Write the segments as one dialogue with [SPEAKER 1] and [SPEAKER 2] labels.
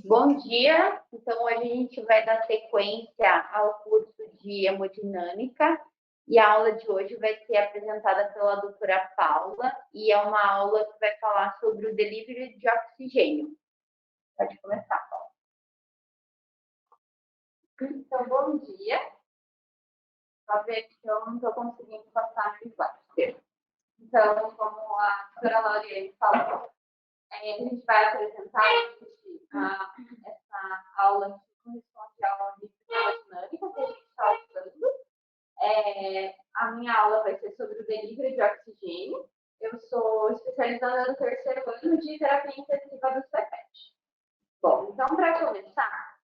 [SPEAKER 1] Bom dia! Então, hoje a gente vai dar sequência ao curso de hemodinâmica e a aula de hoje vai ser apresentada pela doutora Paula e é uma aula que vai falar sobre o delivery de oxigênio. Pode começar, Paula. Então, bom dia. Só ver que eu não estou conseguindo passar no slide. Então, como a doutora Lauriane falou, a gente vai apresentar essa aula que corresponde à aula de hemodinâmica que a gente está usando. A minha aula vai ser sobre o delivery de oxigênio. Eu sou especializada no terceiro ano de terapia intensiva do CEPET. Bom, então, para começar,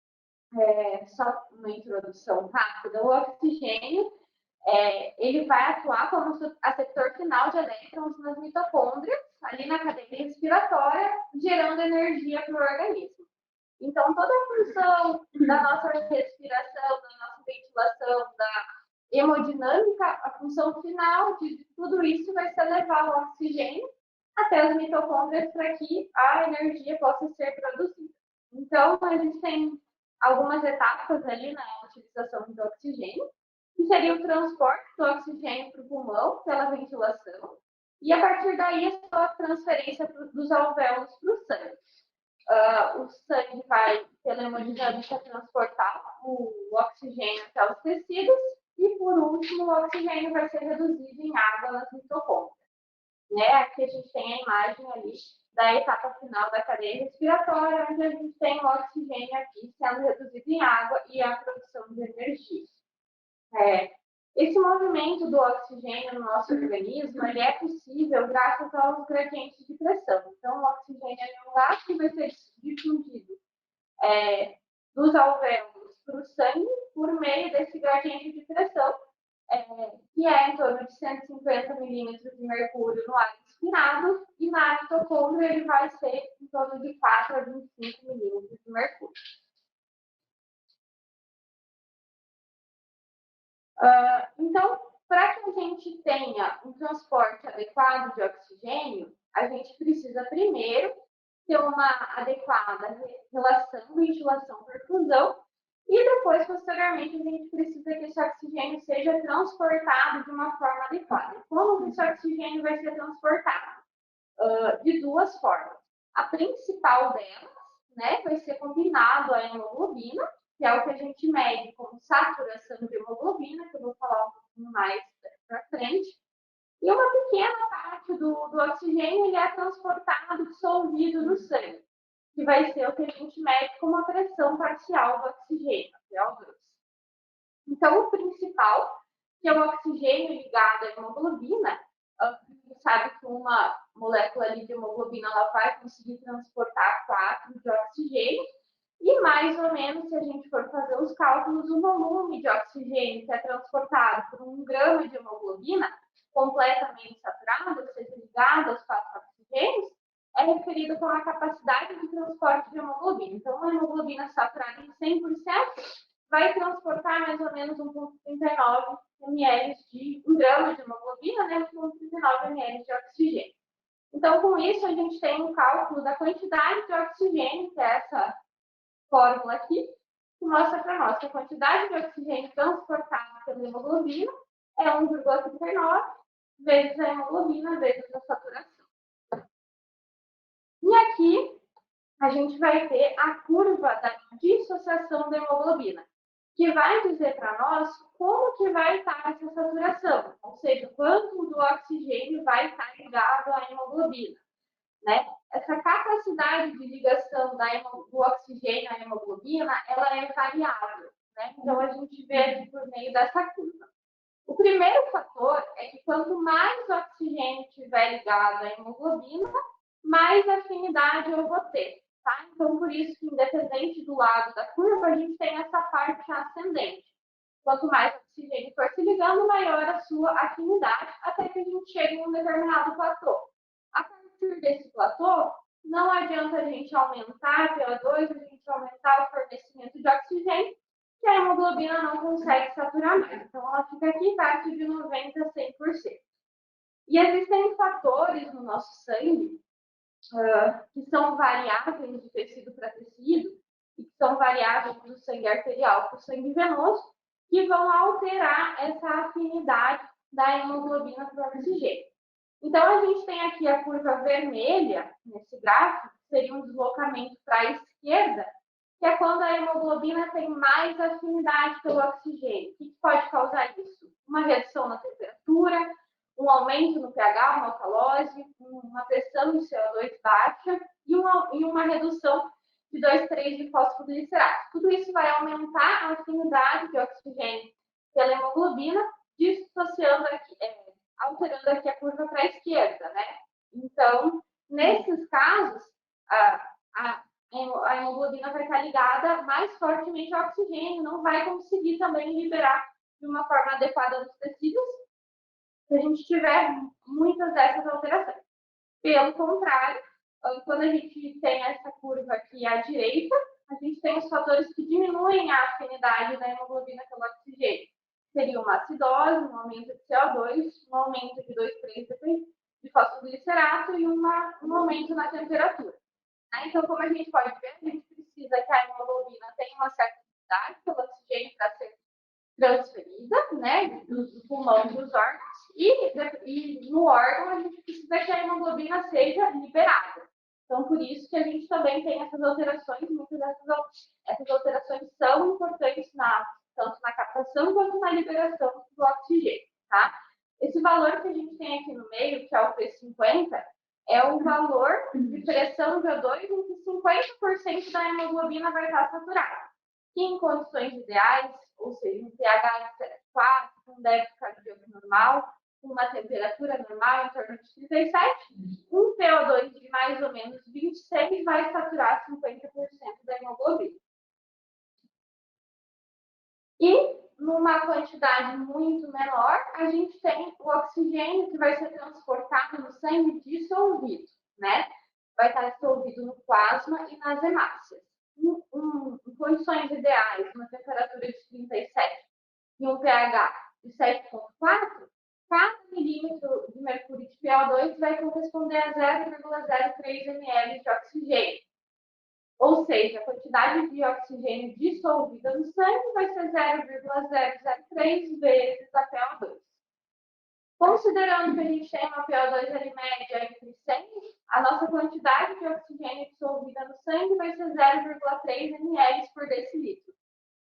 [SPEAKER 1] só uma introdução rápida, o oxigênio ele vai atuar como receptor final de elétrons nas mitocôndrias, ali na cadeia respiratória, gerando energia para o organismo. Então, toda a função da nossa respiração, da nossa ventilação, da hemodinâmica, a função final de tudo isso vai ser levar o oxigênio até as mitocôndrias para que a energia possa ser produzida. Então, existem algumas etapas ali na utilização do oxigênio, que seria o transporte do oxigênio para o pulmão pela ventilação, e a partir daí a transferência dos alvéolos para o sangue. O sangue vai, pela hemodinâmica, transportar o oxigênio até os tecidos e, por último, o oxigênio vai ser reduzido em água nas mitocôndrias. Aqui a gente tem a imagem ali da etapa final da cadeia respiratória, onde a gente tem o oxigênio aqui sendo reduzido em água e a produção de energia. Esse movimento do oxigênio no nosso organismo ele é possível graças aos gradientes de pressão. Então, o oxigênio é um gás que vai ser difundido dos alvéolos para o sangue por meio desse gradiente de pressão, que é em torno de 150 milímetros de mercúrio no ar inspirado, e na mitocôndria ele vai ser em torno de 4 a 25 milímetros de mercúrio. Então, para que a gente tenha um transporte adequado de oxigênio, a gente precisa primeiro ter uma adequada relação ventilação-perfusão e depois, posteriormente, a gente precisa que esse oxigênio seja transportado de uma forma adequada. Como esse oxigênio vai ser transportado? De duas formas. A principal delas, vai ser combinado a hemoglobina, que é o que a gente mede como saturação de hemoglobina, que eu vou falar um pouquinho mais para frente. E uma pequena parte do oxigênio ele é transportado, dissolvido no sangue, que vai ser o que a gente mede como a pressão parcial do oxigênio, PO2. Então, o principal, que é o oxigênio ligado à hemoglobina, a gente sabe que uma molécula ali de hemoglobina ela vai conseguir transportar 4 de oxigênio, e mais ou menos, se a gente for fazer os cálculos, o volume de oxigênio que é transportado por 1 grama de hemoglobina completamente saturado, ou seja, ligado aos 4 oxigênios, é referido como a capacidade de transporte de hemoglobina. Então, uma hemoglobina saturada em 100% vai transportar mais ou menos 1,39 ml de 1 grama de hemoglobina, 1,39 ml de oxigênio. Então, com isso, a gente tem um cálculo da quantidade de oxigênio, que é essa fórmula aqui, que mostra para nós que a quantidade de oxigênio transportada pela hemoglobina é 1,39 vezes a hemoglobina vezes a saturação. E aqui a gente vai ter a curva da dissociação da hemoglobina, que vai dizer para nós como que vai estar essa saturação, ou seja, quanto do oxigênio vai estar ligado à hemoglobina. Essa capacidade de ligação do oxigênio à hemoglobina, ela é variável. Então, a gente vê aqui por meio dessa curva. O primeiro fator é que quanto mais oxigênio estiver ligado à hemoglobina, mais afinidade eu vou ter. Então, por isso que, independente do lado da curva, a gente tem essa parte ascendente. Quanto mais oxigênio for se ligando, maior a sua afinidade, até que a gente chegue em um determinado platô. A partir desse platô, não adianta a gente aumentar a PO2, a gente aumentar o fornecimento de oxigênio, que a hemoglobina não consegue saturar mais. Então, ela fica aqui embaixo de 90% a 100%. E existem fatores no nosso sangue que são variáveis de tecido para tecido, e que são variáveis do sangue arterial para o sangue venoso, que vão alterar essa afinidade da hemoglobina para o oxigênio. Então, a gente tem aqui a curva vermelha, nesse gráfico, que seria um deslocamento para a esquerda, que é quando a hemoglobina tem mais afinidade pelo oxigênio. O que pode causar isso? Uma redução na temperatura, um aumento no pH, uma alcalose, uma pressão de CO2 baixa e uma redução de 2,3 de fosfoglicerato. Tudo isso vai aumentar a afinidade de oxigênio pela hemoglobina, dissociando aqui, alterando aqui a curva para a esquerda, né? Então, nesses casos, a hemoglobina vai estar ligada mais fortemente ao oxigênio, não vai conseguir também liberar de uma forma adequada nos tecidos, se a gente tiver muitas dessas alterações. Pelo contrário, quando a gente tem essa curva aqui à direita, a gente tem os fatores que diminuem a afinidade da hemoglobina pelo oxigênio. Seria uma acidose, um aumento de CO2, um aumento de 2,3 de fosfoglicerato e um aumento na temperatura. Então, como a gente pode ver, a gente precisa que a hemoglobina tenha uma certa afinidade pelo oxigênio para ser transferida, né, do pulmão para os órgãos, e no órgão a gente precisa que a hemoglobina seja liberada. Então, por isso que a gente também tem essas alterações, muitas essas alterações são importantes tanto na captação quanto na liberação do oxigênio, tá? Esse valor que a gente tem aqui no meio, que é o P50, é o valor de pressão VO2 em que 50% da hemoglobina vai estar saturada. Que em condições ideais, ou seja, um pH de 4, um débito cardíaco normal, uma temperatura normal em torno de 37, um PO2 de mais ou menos 26 vai saturar 50% da hemoglobina. E numa quantidade muito menor, a gente tem o oxigênio que vai ser transportado no sangue dissolvido, né? Vai estar dissolvido no plasma e nas hemácias. Em condições ideais, uma temperatura de 37 e um pH de 7,4, cada milímetro de mercúrio de PO2 vai corresponder a 0,03 ml de oxigênio. Ou seja, a quantidade de oxigênio dissolvida no sangue vai ser 0,003 vezes a PO2. Considerando que a gente tem uma PO2 ali média entre 100, a nossa quantidade de oxigênio dissolvida no sangue vai ser 0,3 ml por decilitro.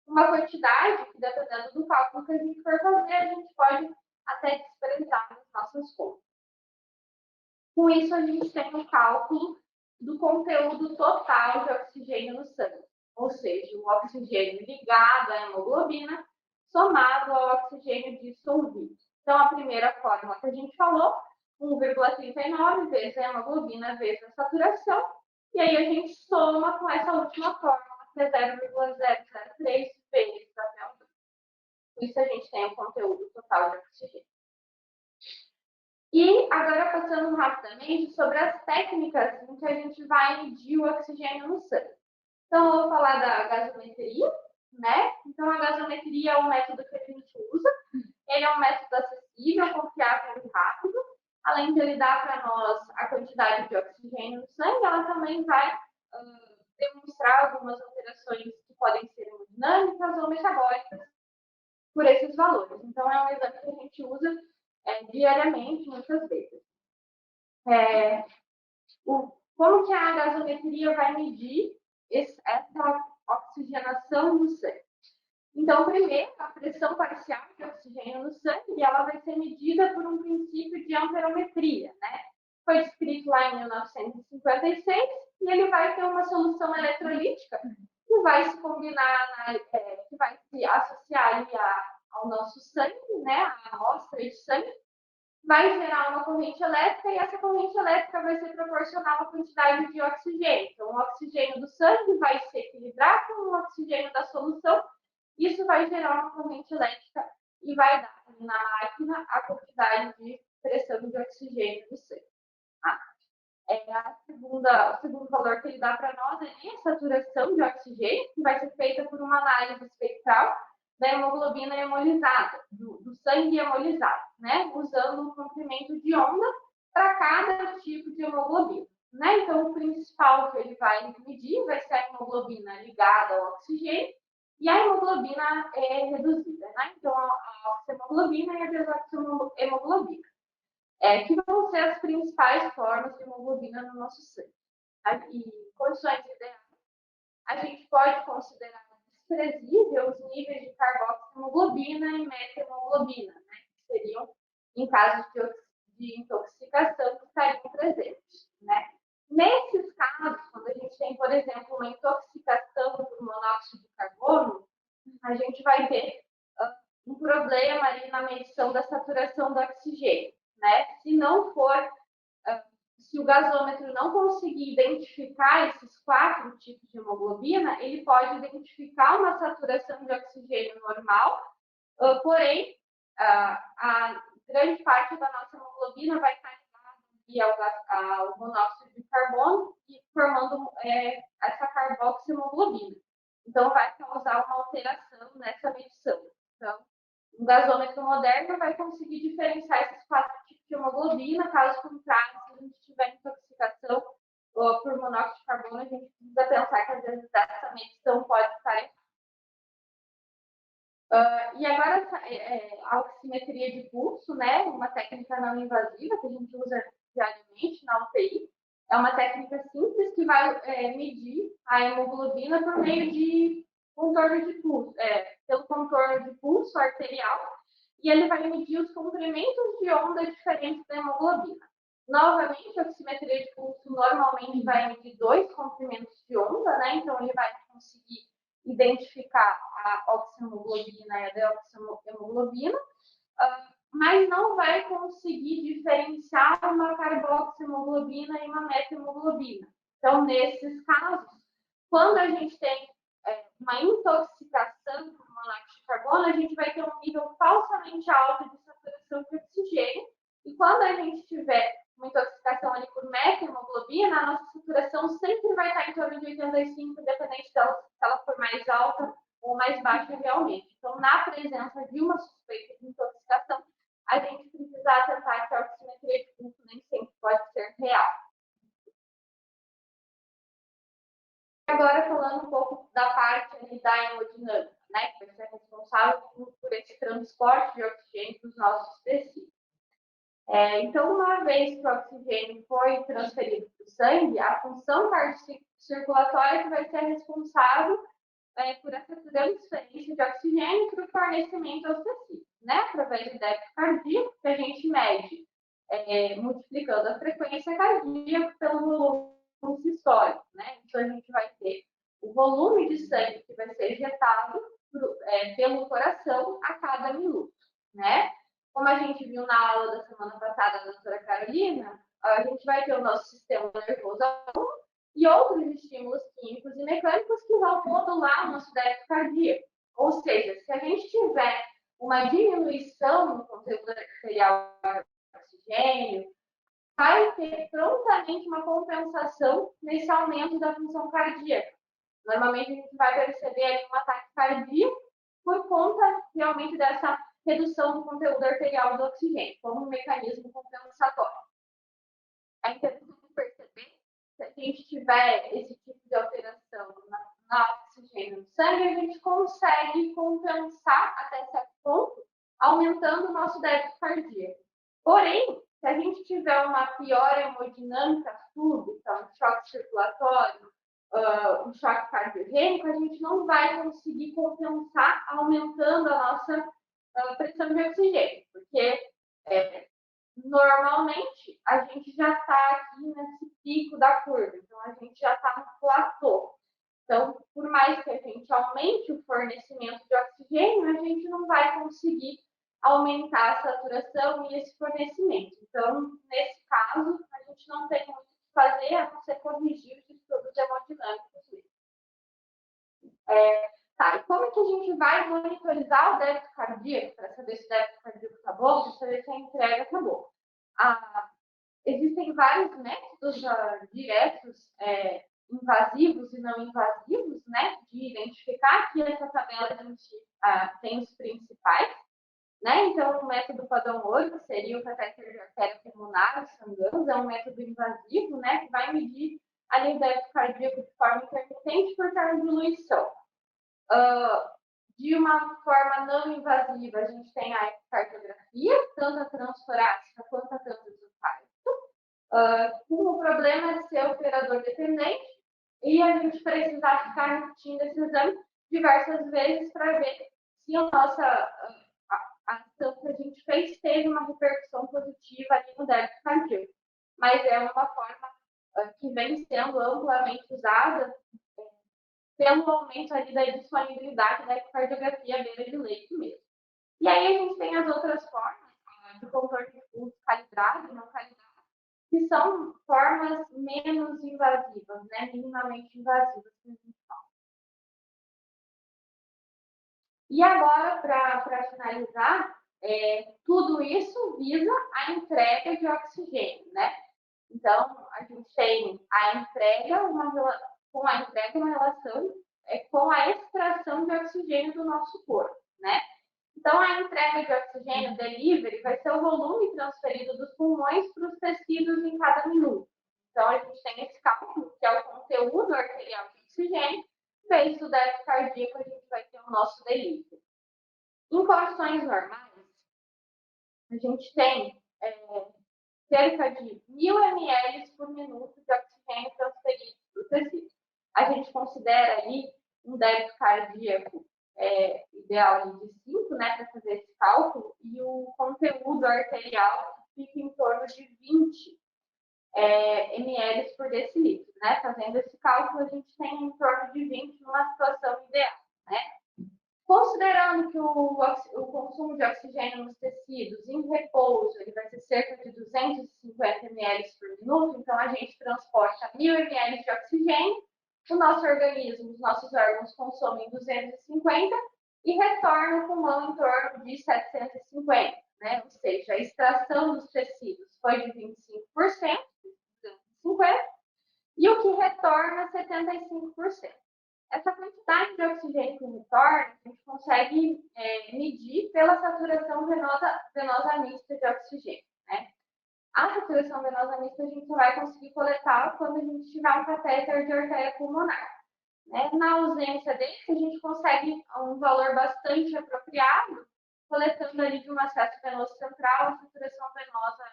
[SPEAKER 1] Uma quantidade que, dependendo do cálculo que a gente for fazer, a gente pode até desprezar nas nossas contas. Com isso, a gente tem um cálculo do conteúdo total de oxigênio no sangue, ou seja, o oxigênio ligado à hemoglobina somado ao oxigênio dissolvido. Então, a primeira fórmula que a gente falou, 1,39 vezes a hemoglobina vezes a saturação, e aí a gente soma com essa última fórmula, que é 0,003 vezes a PO2. Com isso, a gente tem o conteúdo total de oxigênio. E agora, passando rapidamente sobre as técnicas em que a gente vai medir o oxigênio no sangue. Então, eu vou falar da gasometria, né? Então, a gasometria é um método que a gente usa. Ele é um método acessível, confiável e rápido. Além de ele dar para nós a quantidade de oxigênio no sangue, ela também vai demonstrar algumas alterações que podem ser hemodinâmicas ou metabólicas por esses valores. Então, é um exame que a gente usa diariamente, muitas vezes. Como que a gasometria vai medir essa oxigenação do sangue? Então, primeiro, a pressão parcial de oxigênio no sangue, ela vai ser medida por um princípio de amperometria, né? Foi descrito lá em 1956 e ele vai ter uma solução eletrolítica que vai se combinar, que vai se associar ali ao nosso sangue, né? A amostra de sangue, vai gerar uma corrente elétrica e essa corrente elétrica vai ser proporcional à quantidade de oxigênio. Então, o oxigênio do sangue vai se equilibrar com o oxigênio da solução. Isso vai gerar uma corrente elétrica e vai dar na máquina a quantidade de pressão de oxigênio do sangue. O segundo valor que ele dá para nós é a saturação de oxigênio, que vai ser feita por uma análise espectral da hemoglobina hemolizada, do sangue hemolizado, né? Usando um comprimento de onda para cada tipo de hemoglobina. né? Então, o principal que ele vai medir vai ser a hemoglobina ligada ao oxigênio e a hemoglobina é reduzida, né? Então, a oxihemoglobina e a desoxihemoglobina, que vão ser as principais formas de hemoglobina no nosso sangue. E condições ideais, a gente pode considerar desprezível os níveis de carboxihemoglobina e methemoglobina, né? Que seriam em casos de intoxicação que estariam presentes, né? Nesses casos, quando a gente tem, por exemplo, uma intoxicação por monóxido de carbono, a gente vai ter um problema ali na medição da saturação do oxigênio, né? Se não for, se o gasômetro não conseguir identificar esses 4 tipos de hemoglobina, ele pode identificar uma saturação de oxigênio normal, porém, a grande parte da nossa hemoglobina vai estar ligada ao monóxido de carbono e formando essa carboxihemoglobina. Então, vai causar uma alteração nessa medição. Então, um gasômetro moderno vai conseguir diferenciar esses 4 tipos de hemoglobina, caso contrário, se a gente tiver intoxicação por monóxido de carbono, a gente precisa pensar que às vezes essa medição pode estar errada. E agora, a oximetria de pulso, né, uma técnica não invasiva que a gente usa diariamente na UTI, é uma técnica simples que vai medir a hemoglobina por meio de contorno de pulso, pelo contorno de pulso arterial, e ele vai medir os comprimentos de onda diferentes da hemoglobina. Novamente, a oximetria de pulso normalmente vai medir 2 comprimentos de onda, né, então ele vai conseguir identificar a oxihemoglobina e a deoxihemoglobina, mas não vai conseguir diferenciar uma carboxihemoglobina e uma methemoglobina. Então, nesses casos, quando a gente tem uma intoxicação por monóxido de carbono, a gente vai ter um nível falsamente alto de saturação de oxigênio, e quando a gente tiver uma intoxicação ali por methemoglobina, a nossa saturação sempre vai estar em torno de 85, independente dela, se ela for mais alta ou mais baixa realmente. Então, na presença de uma suspeita de intoxicação, a gente precisa atentar que a oximetria de pulso nem sempre pode ser real. Agora, falando um pouco da parte ali da hemodinâmica, né, que vai ser responsável por esse transporte de oxigênio para os nossos tecidos. Então, uma vez que o oxigênio foi transferido para o sangue, a função cardiocirculatória que vai ser responsável por essa transferência de oxigênio para o fornecimento aos tecidos, né? Através do débito cardíaco, que a gente mede multiplicando a frequência cardíaca pelo volume sistólico, né? Então, a gente vai ter o volume de sangue que vai ser injetado pelo coração a cada minuto, né? Como a gente viu na aula da semana passada da doutora Carolina, a gente vai ter o nosso sistema nervoso e outros estímulos químicos e mecânicos que vão modular o nosso débito cardíaco. Ou seja, se a gente tiver uma diminuição no conteúdo arterial de oxigênio, vai ter prontamente uma compensação nesse aumento da função cardíaca. Normalmente a gente vai perceber ali um ataque cardíaco por conta realmente dessa redução do conteúdo arterial do oxigênio, como um mecanismo compensatório. É interessante perceber se a gente tiver esse tipo de alteração na oxigênio no sangue, a gente consegue compensar até certo ponto, aumentando o nosso débito cardíaco. Porém, se a gente tiver uma pior hemodinâmica súbita, um choque circulatório, um choque cardiogênico, a gente não vai conseguir compensar aumentando a nossa pressão de oxigênio, porque normalmente a gente já está aqui nesse pico da curva, então a gente já está no platô. Então, por mais que a gente aumente o fornecimento de oxigênio, a gente não vai conseguir aumentar a saturação e esse fornecimento. Então, nesse caso, a gente não tem muito o que fazer a não ser corrigir os estudos hemodinâmicos. Tá, e como que a gente vai monitorizar o débito cardíaco para saber se o débito cardíaco está bom, para saber se a entrega está boa? Existem vários métodos diretos, invasivos e não invasivos, né, de identificar. Aqui essa tabela a gente tem os principais. né? Então, o método padrão ouro, que seria o catéter de artéria pulmonar, o Sangamos, é um método invasivo, né? Que vai medir ali o débito cardíaco de forma intermitente por cardioiluição. De uma forma não invasiva, a gente tem a ecocardiografia, tanto a transtorácica quanto a transoesofágica. O problema é ser operador dependente e a gente precisar ficar repetindo esse exame diversas vezes para ver se a nossa a ação que a gente fez teve uma repercussão positiva ali no débito cardíaco. Mas é uma forma que vem sendo amplamente usada pelo aumento ali da disponibilidade da ecocardiografia à beira de leito mesmo. E aí a gente tem as outras formas de contorno de pulso calibrado e não calibrado, que são formas menos invasivas, né? Minimamente invasivas, que a gente fala. E agora, para finalizar, tudo isso visa a entrega de oxigênio, né? Então, a gente tem a entrega, com a entrega uma relação com a extração de oxigênio do nosso corpo, né? Então, a entrega de oxigênio, delivery, vai ser o volume transferido dos pulmões para os tecidos em cada minuto. Então, a gente tem esse cálculo, que é o conteúdo arterial de oxigênio, vezes o débito cardíaco, a gente vai ter o nosso delivery. Em condições normais, a gente tem cerca de 1.000 ml por minuto de oxigênio transferido para o tecido. A gente considera aí um débito cardíaco ideal de 5, né, para fazer esse cálculo, e o conteúdo arterial fica em torno de 20 ml por decilitro, né? Fazendo esse cálculo, a gente tem em torno de 20 numa situação ideal, né? Considerando que o consumo de oxigênio nos tecidos em repouso ele vai ser cerca de 250 ml por minuto, então a gente transporta 1.000 ml de oxigênio, o nosso organismo, os nossos órgãos consomem 250 e retorna o pulmão em torno de 750, né? Ou seja, a extração dos tecidos foi de 25%, 250, e o que retorna 75%. Essa quantidade de oxigênio que retorna, a gente consegue medir pela saturação venosa mista de oxigênio, né? A saturação venosa mista a gente só vai conseguir coletar quando a gente tiver um catéter de artéria pulmonar, né? Na ausência desse, a gente consegue um valor bastante apropriado, coletando ali de um acesso venoso central a saturação venosa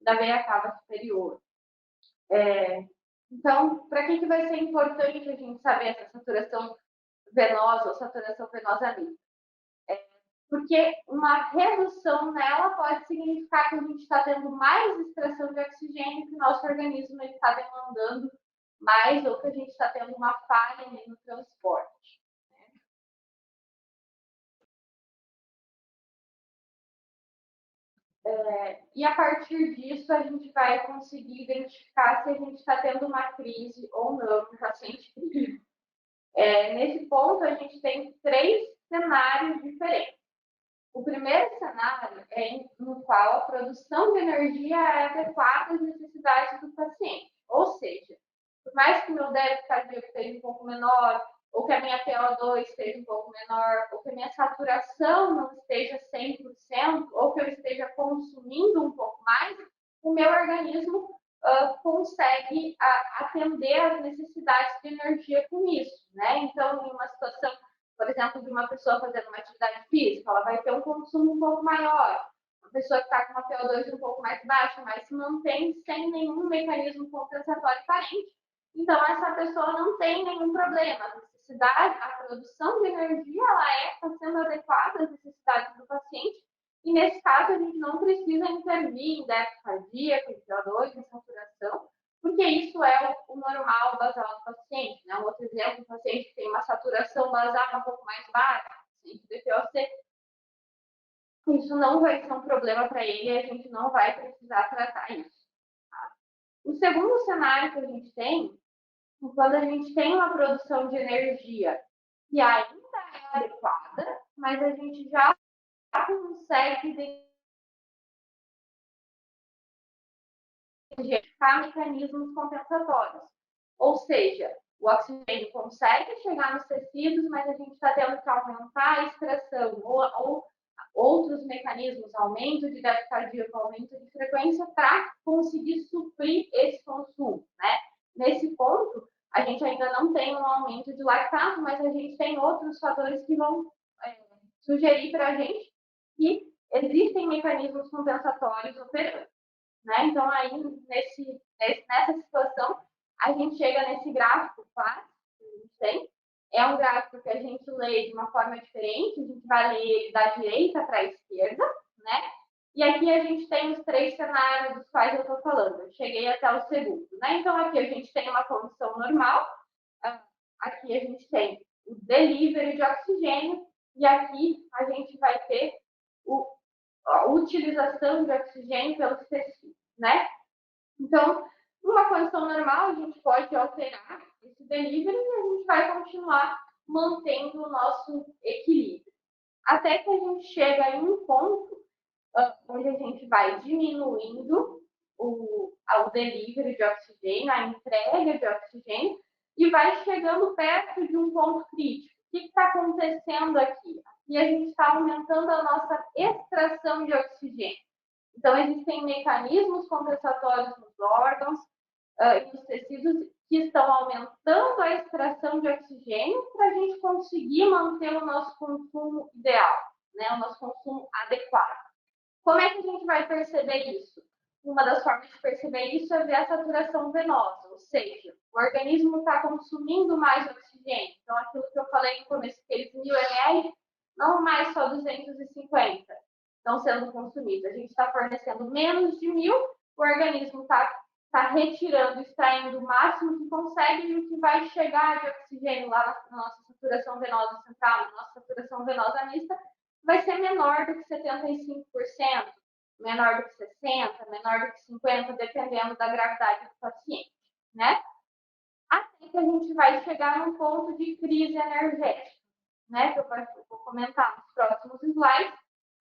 [SPEAKER 1] da veia cava superior. Então, para que vai ser importante a gente saber essa saturação venosa ou saturação venosa mista? Porque uma redução nela pode significar que a gente está tendo mais extração de oxigênio, que o nosso organismo está demandando mais, ou que a gente está tendo uma falha no transporte. E a partir disso, a gente vai conseguir identificar se a gente está tendo uma crise ou não no paciente clínico. Nesse ponto, a gente tem 3 cenários diferentes. O primeiro cenário é no qual a produção de energia é adequada às necessidades do paciente. Ou seja, por mais que o meu débito cardíaco esteja um pouco menor, ou que a minha PO2 esteja um pouco menor, ou que a minha saturação não esteja 100%, ou que eu esteja consumindo um pouco mais, o meu organismo consegue atender às necessidades de energia com isso, né? Então, em uma situação, por exemplo, de uma pessoa fazendo uma atividade física, ela vai ter um consumo um pouco maior. Uma pessoa que está com uma PO2 um pouco mais baixa, mas se mantém sem nenhum mecanismo compensatório aparente, então essa pessoa não tem nenhum problema. A necessidade, a produção de energia, ela está sendo adequada às necessidades do paciente, e nesse caso a gente não precisa intervir em débito cardíaco, em PO2, em saturação, porque isso é o normal basal do paciente, né? Um outro exemplo, o paciente que tem uma saturação basal um pouco mais baixa, paciente de POC, isso não vai ser um problema para ele e a gente não vai precisar tratar isso. Tá? O segundo cenário que a gente tem, quando a gente tem uma produção de energia que ainda é adequada, mas a gente já consegue identificar mecanismos compensatórios. Ou seja, o oxigênio consegue chegar nos tecidos, mas a gente está tendo que aumentar a extração, ou outros mecanismos, aumento de débito cardíaco, aumento de frequência, para conseguir suprir esse consumo, né? Nesse ponto, a gente ainda não tem um aumento de lactato, mas a gente tem outros fatores que vão sugerir para a gente que existem mecanismos compensatórios operando, né? Então, aí, nessa situação, a gente chega nesse gráfico clássico que a gente tem. É um gráfico que a gente lê de uma forma diferente, a gente vai ler ele da direita para a esquerda, né? E aqui a gente tem os 3 cenários dos quais eu estou falando. Eu cheguei até o segundo, né? Então, aqui a gente tem uma condição normal, aqui a gente tem o delivery de oxigênio, e aqui a gente vai ter a utilização de oxigênio pelos tecidos, né? Então, numa condição normal, a gente pode alterar esse delivery e a gente vai continuar mantendo o nosso equilíbrio. Até que a gente chega em um ponto onde a gente vai diminuindo o delivery de oxigênio, a entrega de oxigênio, e vai chegando perto de um ponto crítico. O que está acontecendo aqui? Aqui a gente está aumentando a nossa extração de oxigênio. Então, existem mecanismos compensatórios nos órgãos e nos tecidos que estão aumentando a extração de oxigênio para a gente conseguir manter o nosso consumo ideal, né? O nosso consumo adequado. Como é que a gente vai perceber isso? Uma das formas de perceber isso é ver a saturação venosa, ou seja, o organismo está consumindo mais oxigênio. Então, aquilo que eu falei no começo, aqueles 1000 ml, não mais só 250 estão sendo consumidos. A gente está fornecendo menos de 1000, o organismo está retirando, extraindo o máximo que consegue, e o que vai chegar de oxigênio lá na nossa saturação venosa central, na nossa saturação venosa mista, vai ser menor do que 75%, menor do que 60%, menor do que 50%, dependendo da gravidade do paciente, né? Até que a gente vai chegar num ponto de crise energética, né? Que eu vou comentar nos próximos slides,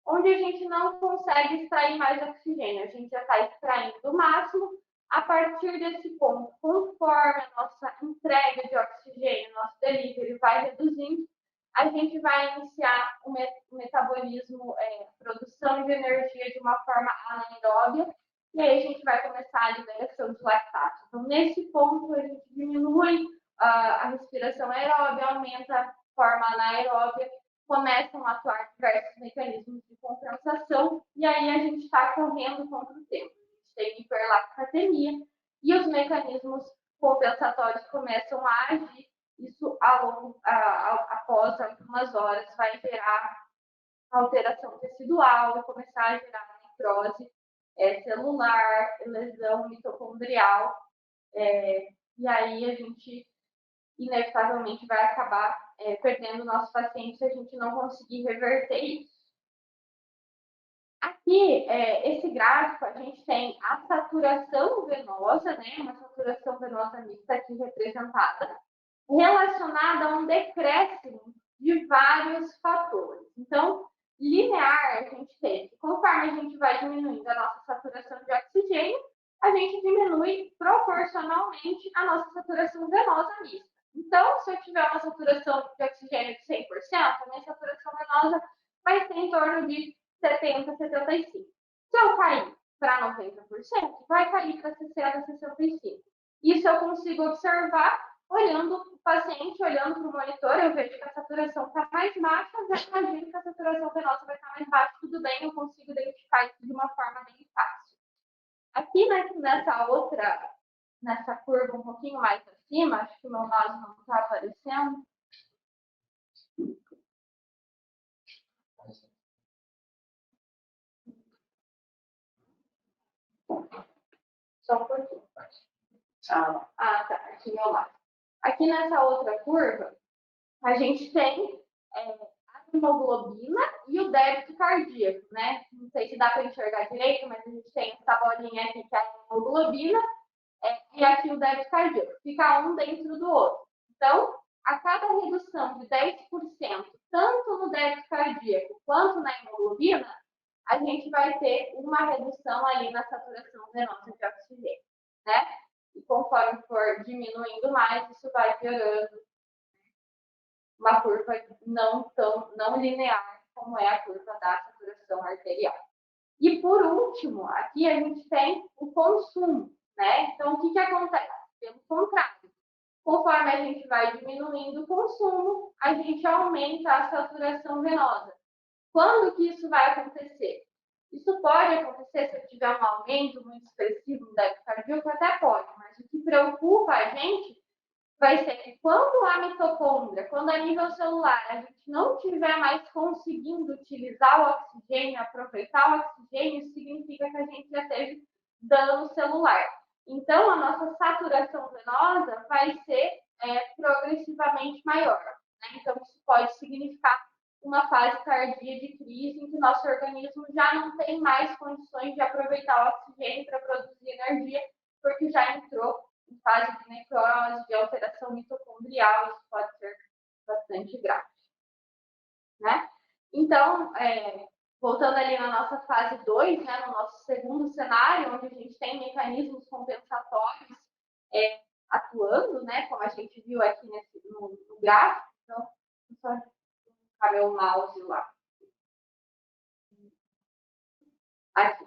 [SPEAKER 1] onde a gente não consegue extrair mais oxigênio. A gente já está extraindo o máximo. A partir desse ponto, conforme a nossa entrega de oxigênio, nosso delivery vai reduzindo, a gente vai iniciar o metabolismo, produção de energia de uma forma anaeróbia, e aí a gente vai começar a liberação de lactato. Então, nesse ponto, a gente diminui a respiração aeróbia, aumenta a forma anaeróbia, começam a atuar diversos mecanismos de compensação, e aí a gente está correndo contra o tempo. A gente tem hiperlactatemia, e os mecanismos compensatórios começam a agir. Isso, após algumas horas, vai gerar alteração tecidual, vai começar a gerar necrose celular, lesão mitocondrial, e aí a gente inevitavelmente vai acabar perdendo o nosso paciente se a gente não conseguir reverter isso. Aqui, esse gráfico, a gente tem a saturação venosa, né, uma saturação venosa mista aqui representada, relacionada a um decréscimo de vários fatores. Então, linear, a gente tem que, conforme a gente vai diminuindo a nossa saturação de oxigênio, a gente diminui proporcionalmente a nossa saturação venosa mista. Então, se eu tiver uma saturação de oxigênio de 100%, a minha saturação venosa vai ser em torno de 70, 75. Se eu cair para 90%, vai cair para 60, 65. Isso eu consigo observar olhando o paciente, olhando para o monitor, eu vejo que a saturação está mais baixa, já imagino que a saturação venosa vai estar mais baixa, tudo bem, eu consigo identificar isso de uma forma bem fácil. Aqui nessa curva um pouquinho mais acima, acho que o meu mouse não está aparecendo. Só um pouquinho. Tá, aqui meu lado. Aqui nessa outra curva, a gente tem a hemoglobina e o débito cardíaco, né? Não sei se dá para enxergar direito, mas a gente tem essa bolinha aqui que é a hemoglobina e aqui o débito cardíaco. Fica um dentro do outro. Então, a cada redução de 10%, tanto no débito cardíaco quanto na hemoglobina, a gente vai ter uma redução ali na saturação venosa de oxigênio, né? E conforme for diminuindo mais, isso vai piorando. Uma curva não linear como é a curva da saturação arterial. E por último, aqui a gente tem o consumo, né? Então, o que acontece? Pelo contrário, conforme a gente vai diminuindo o consumo, a gente aumenta a saturação venosa. Quando que isso vai acontecer? Isso pode acontecer se eu tiver um aumento muito expressivo do débito cardíaco, até pode, mas o que preocupa a gente vai ser que quando a mitocôndria, quando a nível celular, a gente não estiver mais conseguindo utilizar o oxigênio, aproveitar o oxigênio, isso significa que a gente já teve dano celular. Então, a nossa saturação venosa vai ser progressivamente maior. Né? Então, isso pode significar uma fase tardia de crise em que o nosso organismo já não tem mais condições de aproveitar o oxigênio para produzir energia, porque já entrou em fase de necrose, de alteração mitocondrial, isso pode ser bastante grave. Né? Então, voltando ali na nossa fase 2, né, no nosso segundo cenário, onde a gente tem mecanismos compensatórios atuando, né, como a gente viu aqui no gráfico. Então, só colocar meu mouse lá. Aqui.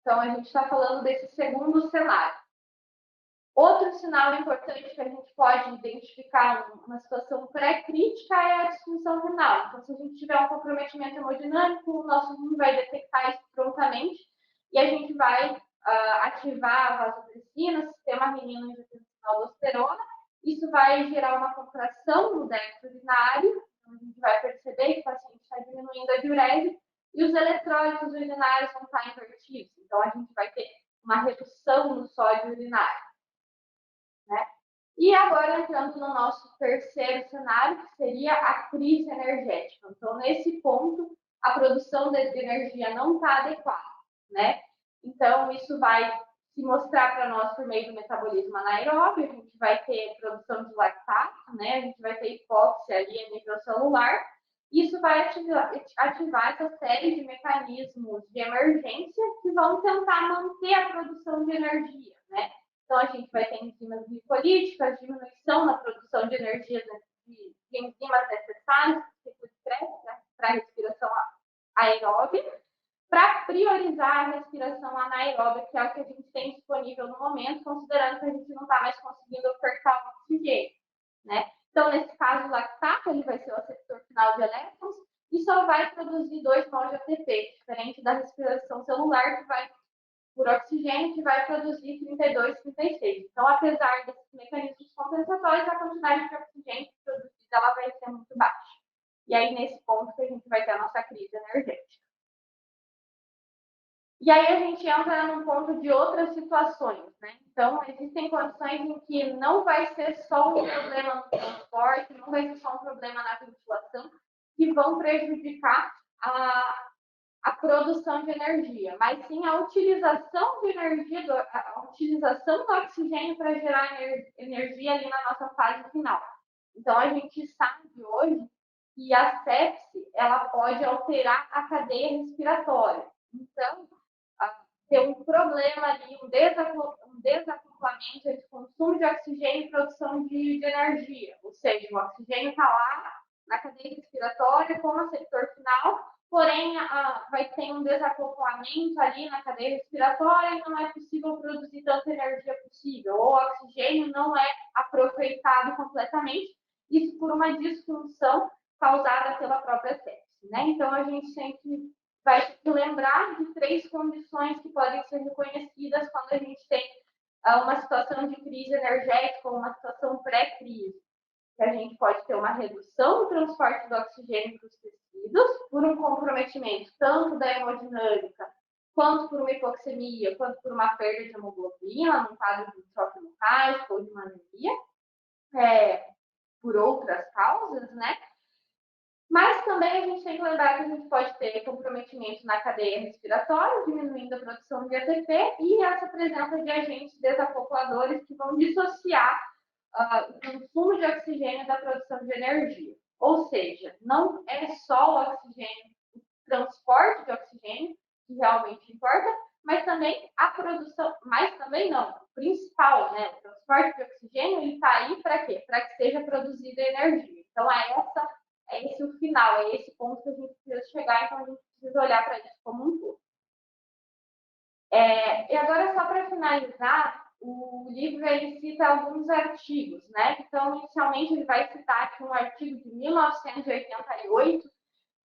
[SPEAKER 1] Então, a gente está falando desse segundo cenário. Outro sinal importante que a gente pode identificar uma situação pré-crítica é a disfunção renal. Então, se a gente tiver um comprometimento hemodinâmico, o nosso rim vai detectar isso prontamente e a gente vai ativar a vasopressina, sistema renina-angiotensina-aldosterona. Isso vai gerar uma contração no débito urinário. Então, a gente vai perceber que o paciente está diminuindo a diurese e os eletrólitos urinários vão estar invertidos. Então, a gente vai ter uma redução no sódio urinário. Né? E agora entrando no nosso terceiro cenário, que seria a crise energética. Então, nesse ponto, a produção de energia não está adequada, né? Então, isso vai se mostrar para nós por meio do metabolismo anaeróbio, a gente vai ter produção de lactato, né? A gente vai ter hipóxia ali a nível celular. Isso vai ativar essa série de mecanismos de emergência que vão tentar manter a produção de energia, né? Então, a gente vai ter enzimas glicolíticas, diminuição na produção de energia de enzimas necessárias para a respiração aeróbica, para priorizar a respiração anaeróbica, que é o que a gente tem disponível no momento, considerando que a gente não está mais conseguindo ofertar o oxigênio. Né? Então, nesse caso, o lactato ele vai ser o receptor final de elétrons e só vai produzir 2 mol de ATP, diferente da respiração celular, que vai por oxigênio, que vai produzir 32, 36. Então, apesar desses mecanismos compensatórios, a quantidade de oxigênio produzida ela vai ser muito baixa. E aí, nesse ponto, que a gente vai ter a nossa crise energética. E aí, a gente entra num ponto de outras situações, né? Então, existem condições em que não vai ser só um problema no transporte, não vai ser só um problema na ventilação, que vão prejudicar a produção de energia, mas sim a utilização de energia, a utilização do oxigênio para gerar energia ali na nossa fase final. Então, a gente sabe hoje que a sepse ela pode alterar a cadeia respiratória. Então, ter um problema ali, um desacoplamento entre consumo de oxigênio e produção de energia. Ou seja, o oxigênio está lá na cadeia respiratória com o receptor final, porém vai ter um desacoplamento ali na cadeia respiratória e não é possível produzir tanta energia possível, ou o oxigênio não é aproveitado completamente, isso por uma disfunção causada pela própria sepse, né? Então, a gente sempre vai lembrar de 3 condições que podem ser reconhecidas quando a gente tem uma situação de crise energética ou uma situação pré-crise. Que a gente pode ter uma redução do transporte do oxigênio para os tecidos por um comprometimento tanto da hemodinâmica, quanto por uma hipoxemia, quanto por uma perda de hemoglobina, num quadro de choque hemorrágico ou de uma anemia, por outras causas, né? Mas também a gente tem que lembrar que a gente pode ter comprometimento na cadeia respiratória, diminuindo a produção de ATP e essa presença de agentes desacopladores que vão dissociar o consumo de oxigênio da produção de energia. Ou seja, não é só o oxigênio, o transporte de oxigênio que realmente importa, mas também a produção, mas também não, o principal, né? O transporte de oxigênio está aí para quê? Para que seja produzida energia. Então, essa é esse o final, é esse ponto que a gente precisa chegar, então a gente precisa olhar para isso como um todo. E agora, só para finalizar, o livro ele cita alguns artigos, né? Então, inicialmente, ele vai citar aqui um artigo de 1988,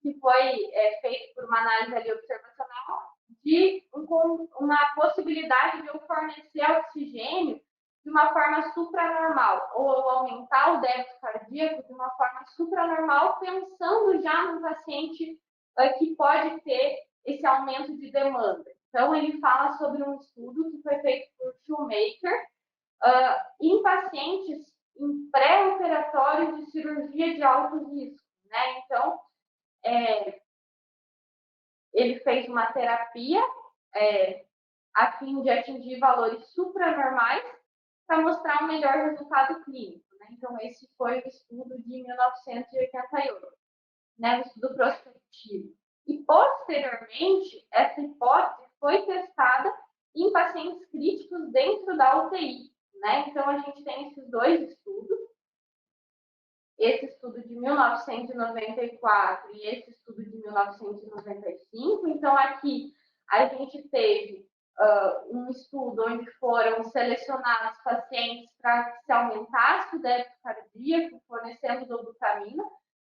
[SPEAKER 1] que foi feito por uma análise ali observacional, de uma possibilidade de eu fornecer oxigênio de uma forma supranormal, ou aumentar o débito cardíaco de uma forma supranormal, pensando já no paciente que pode ter esse aumento de demanda. Então, ele fala sobre um estudo que foi feito por Shoemaker em pacientes em pré-operatório de cirurgia de alto risco, né? Então, ele fez uma terapia a fim de atingir valores supranormais para mostrar um melhor resultado clínico, né? Então, esse foi o estudo de 1988, né? O estudo prospectivo. E, posteriormente, essa hipótese foi testada em pacientes críticos dentro da UTI, né? Então, a gente tem esses dois estudos, esse estudo de 1994 e esse estudo de 1995. Então, aqui a gente teve um estudo onde foram selecionados pacientes para que se aumentasse o débito cardíaco, fornecendo dobutamina,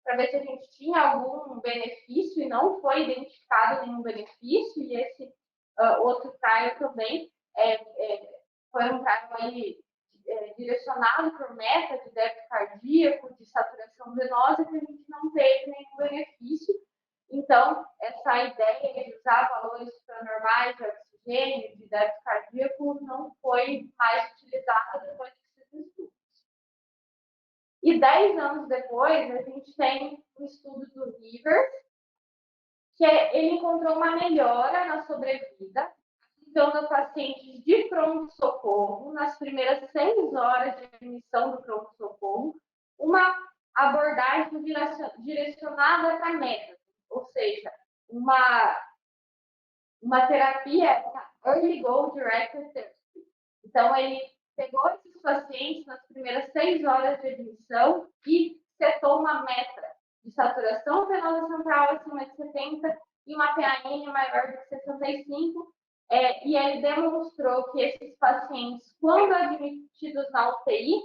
[SPEAKER 1] para ver se a gente tinha algum benefício, e não foi identificado nenhum benefício. E esse outro trial também foi um trial aí direcionado por meta de débito cardíaco, de saturação venosa, que a gente não teve nenhum benefício. Então, essa ideia de usar valores supranormais de oxigênio, de débito cardíaco, não foi mais utilizada depois desses estudos. E 10 anos depois, a gente tem um estudo do Rivers, que ele encontrou uma melhora na sobrevida, dando pacientes de pronto-socorro, nas primeiras 6 horas de admissão do pronto-socorro, uma abordagem direcionada para metas, ou seja, uma terapia Early Goal Directed Therapy. Então, ele pegou esses pacientes nas primeiras 6 horas de admissão e setou uma meta de saturação venosa central acima de 70 e uma PAN maior do que 65, e ele demonstrou que esses pacientes, quando admitidos na UTI,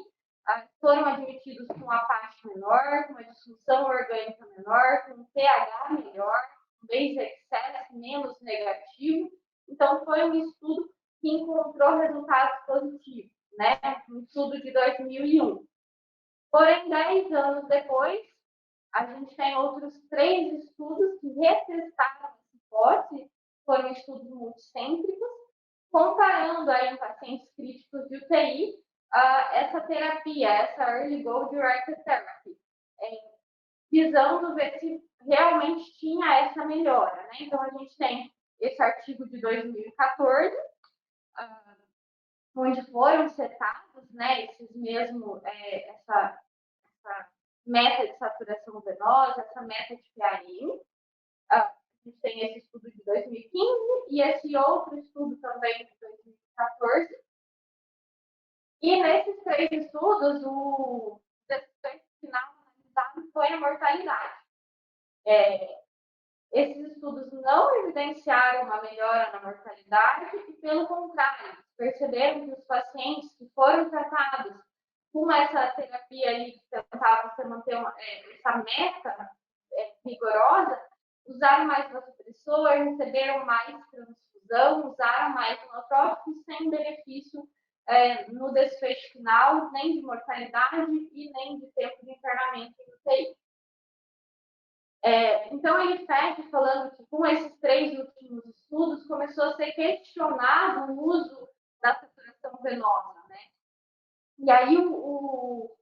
[SPEAKER 1] foram admitidos com uma parte menor, com uma disfunção orgânica menor, com um pH melhor, um base excess menos negativo. Então, foi um estudo que encontrou resultados positivos, né? Um estudo de 2001. Porém, 10 anos depois, a gente tem outros 3 estudos que retestaram essa hipótese, foram estudos multicêntricos, comparando aí em pacientes críticos de UTI essa terapia, essa Early Goal Directed Therapy, visando ver se realmente tinha essa melhora, né? Então, a gente tem esse artigo de 2014, onde foram setados, né, essa meta de saturação venosa, essa meta de PAM. A gente tem esse estudo de 2015 e esse outro estudo também de 2014. E nesses 3 estudos, o desfecho final analisado foi a mortalidade. Esses estudos não evidenciaram uma melhora na mortalidade e, pelo contrário, perceberam que os pacientes que foram tratados com essa terapia ali, que tentava manter essa meta rigorosa, usaram mais vasopressor, receberam mais transfusão, usaram mais inotrópicos, sem benefício no desfecho final, nem de mortalidade e nem de tempo de internamento em UTI. Então, ele fecha falando que, com esses 3 últimos estudos, começou a ser questionado o uso da saturação venosa, né? E aí, o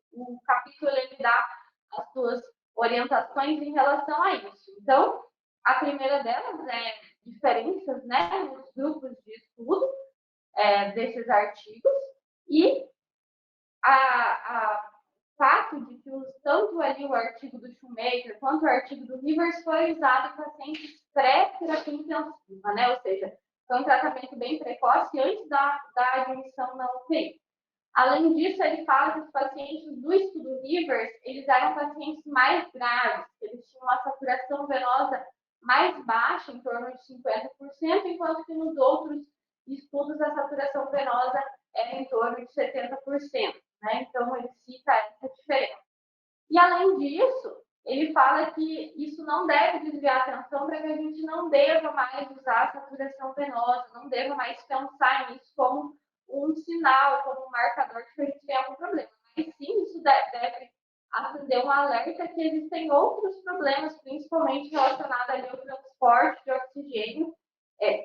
[SPEAKER 1] capítulo ele dá as suas orientações em relação a isso. Então, a primeira delas é diferenças, né, nos grupos de estudo desses artigos e a fato de que tanto ali o artigo do Shoemaker quanto o artigo do Rivers foi usado em pacientes pré-terapia intensiva, né? Ou seja, foi um tratamento bem precoce antes da admissão na UTI. Além disso, ele fala que os pacientes do estudo Rivers, eles eram pacientes mais graves, que eles tinham uma saturação venosa mais baixa, em torno de 50%, enquanto que nos outros estudos a saturação venosa era em torno de 70%. Né? Então, ele cita essa diferença. E, além disso, ele fala que isso não deve desviar a atenção para que a gente não deva mais usar a saturação venosa, não deva mais pensar nisso como um sinal, como um marcador de que a gente tem algum problema. Mas sim, isso deve acender um alerta que existem outros problemas, principalmente relacionados ali ao transporte de oxigênio,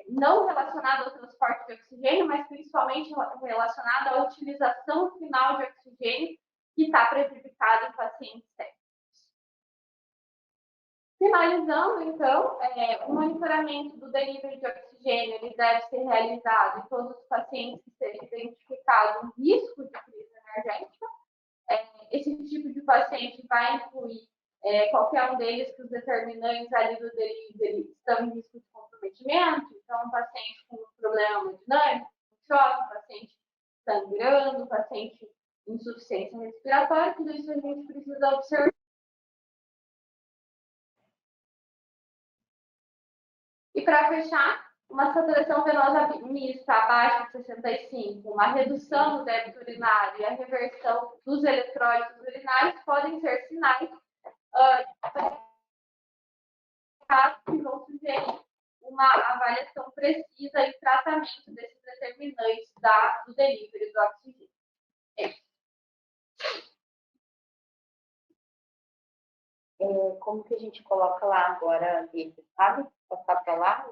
[SPEAKER 1] não relacionado ao transporte de oxigênio, mas principalmente relacionado à utilização final de oxigênio, que está prejudicado em pacientes sérios. Finalizando, então, o monitoramento do delivery de oxigênio ele deve ser realizado em todos os pacientes que seja identificado um risco de crise energética. Esse tipo de paciente vai incluir qualquer um deles que os determinantes ali do delivery estão em risco de comprometimento. Então, um paciente com problema hemodinâmico, choque, um paciente sangrando, um paciente com insuficiência respiratória, tudo isso a gente precisa observar. E para fechar, uma saturação venosa mista abaixo de 65, uma redução do débito urinário e a reversão dos eletrólitos urinários podem ser sinais que vão sugerir uma avaliação precisa e tratamento desses determinantes do delivery do oxigênio.
[SPEAKER 2] Como que a gente coloca lá agora, sabe? Passar para lá?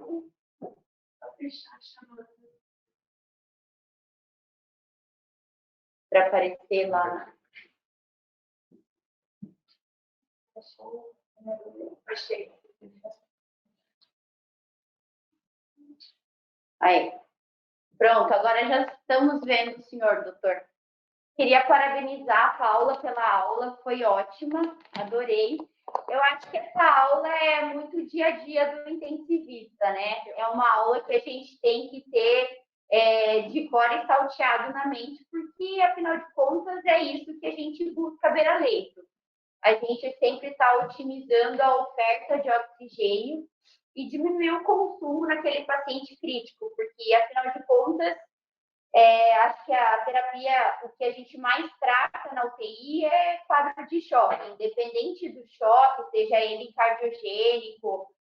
[SPEAKER 2] Para aparecer lá. Aí. Pronto, agora já estamos vendo, senhor doutor. Queria parabenizar a Paula pela aula, foi ótima, adorei. Eu acho que essa aula é muito dia a dia do intensivista, né? É uma aula que a gente tem que ter de cor e salteado na mente, porque, afinal de contas, é isso que a gente busca beira-leito. A gente sempre está otimizando a oferta de oxigênio e diminuir o consumo naquele paciente crítico, porque, afinal de contas, acho que a terapia, o que a gente mais trata na UTI é quadro de choque, independente do choque, seja ele cardiogênico,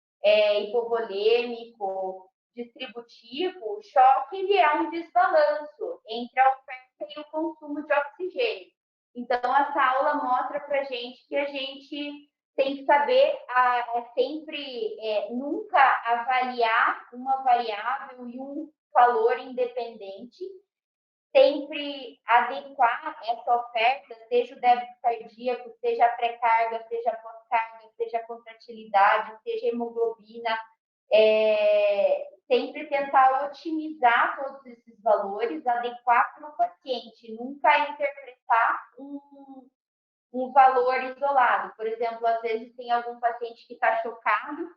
[SPEAKER 2] hipovolêmico, distributivo, o choque ele é um desbalanço entre a oferta e o consumo de oxigênio. Então, essa aula mostra para a gente que a gente tem que saber sempre nunca avaliar uma variável e um valor independente, sempre adequar essa oferta, seja o débito cardíaco, seja a pré-carga, seja a pós-carga, seja a contratilidade, seja a hemoglobina, sempre tentar otimizar todos esses valores, adequar para o paciente, nunca interpretar um valor isolado. Por exemplo, às vezes tem algum paciente que está chocado,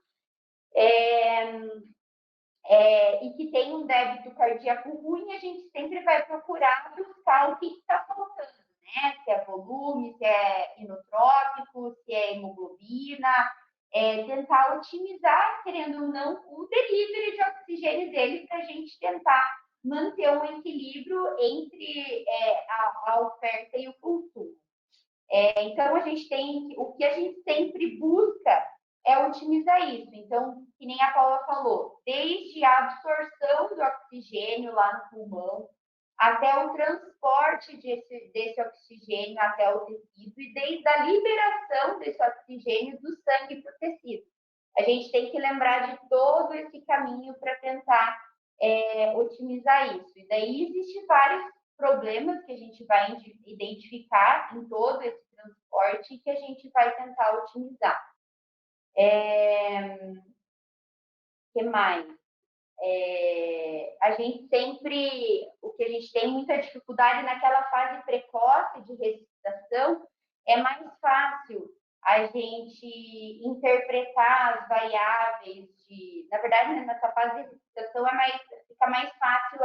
[SPEAKER 2] e que tem um débito cardíaco ruim, a gente sempre vai procurar buscar o que está faltando, né? Se é volume, se é inotrópico, se é hemoglobina, tentar otimizar, querendo ou não, o delivery de oxigênio dele para a gente tentar manter um equilíbrio entre a oferta e o consumo. Então, a gente tem, o que a gente sempre busca é otimizar isso. Então, que nem a Paula falou, desde a absorção do oxigênio lá no pulmão, até o transporte desse oxigênio até o tecido e desde a liberação desse oxigênio do sangue para o tecido. A gente tem que lembrar de todo esse caminho para tentar otimizar isso. E daí existem vários problemas que a gente vai identificar em todo esse transporte e que a gente vai tentar otimizar. Que mais? A gente sempre, o que a gente tem muita dificuldade naquela fase precoce de ressuscitação, é mais fácil a gente interpretar as variáveis na verdade, nessa fase de ressuscitação fica mais fácil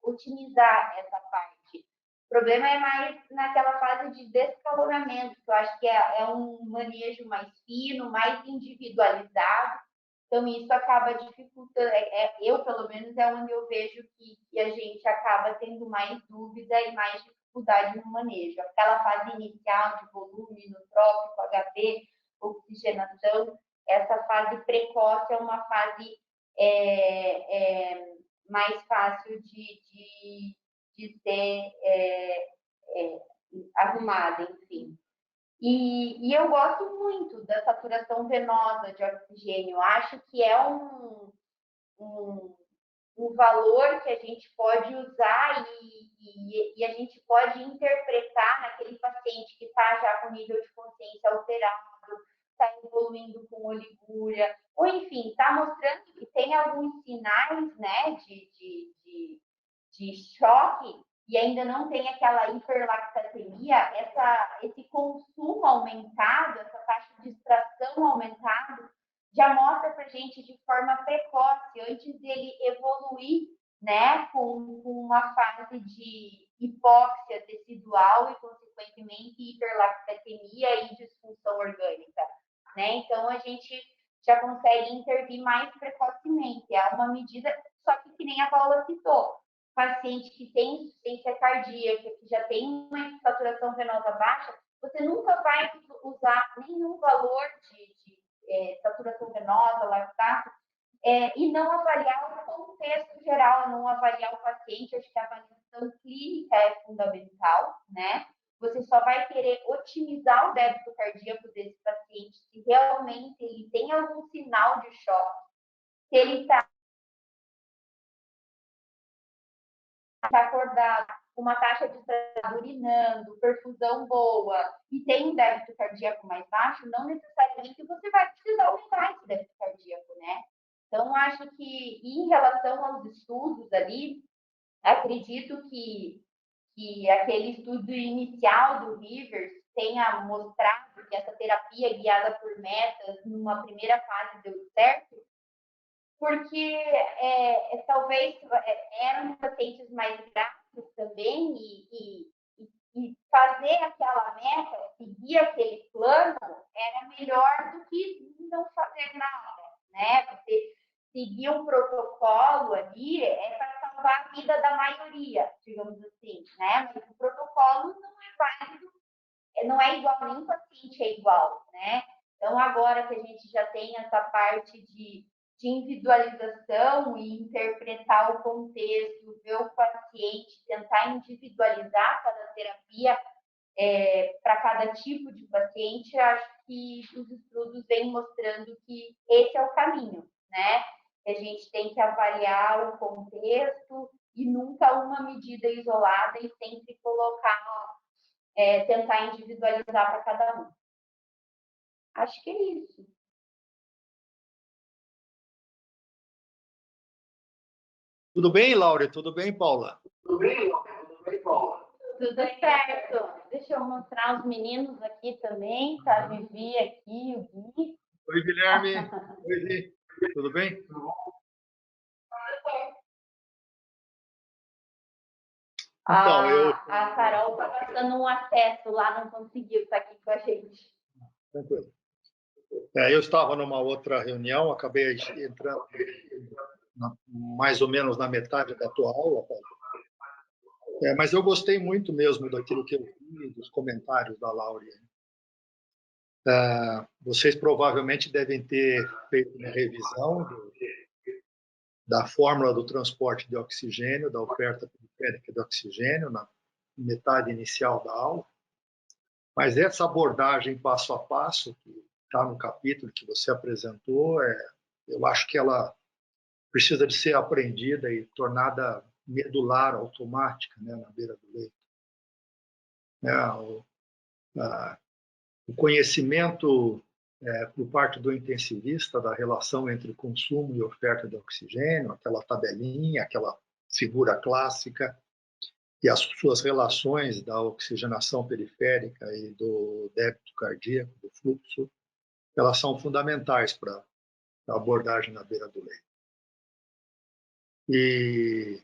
[SPEAKER 2] otimizar essa parte, problema é mais naquela fase de descalonamento, que eu acho que é um manejo mais fino, mais individualizado. Então, isso acaba dificultando. Eu, pelo menos, é onde eu vejo que a gente acaba tendo mais dúvida e mais dificuldade no manejo. Aquela fase inicial de volume, inotrópico, HB, oxigenação, essa fase precoce é uma fase mais fácil de ser arrumada, enfim. E eu gosto muito da saturação venosa de oxigênio. Eu acho que é um valor que a gente pode usar e a gente pode interpretar naquele paciente que está já com nível de consciência alterado, está evoluindo com oligúria, ou enfim, está mostrando que tem alguns sinais, né, de choque e ainda não tem aquela hiperlactatemia, esse consumo aumentado, essa taxa de extração aumentada, já mostra para a gente de forma precoce, antes dele evoluir, né, com uma fase de hipóxia tecidual e, consequentemente, hiperlactatemia e disfunção orgânica, né? Então, a gente já consegue intervir mais precocemente. É uma medida, só que nem a Paula citou, paciente que tem insuficiência cardíaca, que já tem uma saturação venosa baixa, você nunca vai usar nenhum valor de saturação venosa, lactato, e não avaliar o contexto geral, não avaliar o paciente. Acho que a avaliação clínica é fundamental, né? Você só vai querer otimizar o débito cardíaco desse paciente se realmente ele tem algum sinal de choque, se ele está acordado, com uma taxa de estresse urinando, perfusão boa e tem um débito cardíaco mais baixo, não necessariamente você vai precisar aumentar esse débito cardíaco, né? Então, acho que em relação aos estudos ali, acredito que aquele estudo inicial do Rivers tenha mostrado que essa terapia guiada por metas, numa primeira fase, deu certo, porque talvez eram pacientes mais graves também e fazer aquela meta, seguir aquele plano, era melhor do que não fazer nada, né? Você seguir um protocolo ali para salvar a vida da maioria, digamos assim, né? Mas o protocolo não é válido, não é igual, nenhum paciente é igual, né? Então, agora que a gente já tem essa parte de individualização e interpretar o contexto, ver o paciente, tentar individualizar cada terapia para cada tipo de paciente, acho que os estudos vêm mostrando que esse é o caminho, né? A gente tem que avaliar o contexto e nunca uma medida isolada e sempre colocar, tentar individualizar para cada um. Acho que é isso.
[SPEAKER 3] Tudo bem, Laura? Tudo bem, Paula?
[SPEAKER 4] Tudo bem, tudo bem, Paula?
[SPEAKER 2] Tudo certo. Deixa eu mostrar os meninos aqui também, tá? A Vivi aqui, o Gui.
[SPEAKER 3] Oi, Guilherme. Oi, Gui. Tudo bem? Então,
[SPEAKER 2] A Carol está passando um acesso lá, não conseguiu estar aqui com a gente.
[SPEAKER 3] Tranquilo. Eu estava numa outra reunião, acabei entrando mais ou menos na metade da tua aula, Paulo. Mas eu gostei muito mesmo daquilo que eu vi, dos comentários da Laura. Vocês provavelmente devem ter feito uma revisão da fórmula do transporte de oxigênio, da oferta periférica de oxigênio, na metade inicial da aula. Mas essa abordagem passo a passo, que está no capítulo que você apresentou, eu acho que ela precisa de ser aprendida e tornada medular, automática, né, na beira do leito. O conhecimento por parte do intensivista da relação entre consumo e oferta de oxigênio, aquela tabelinha, aquela figura clássica, e as suas relações da oxigenação periférica e do débito cardíaco, do fluxo, elas são fundamentais para a abordagem na beira do leito. E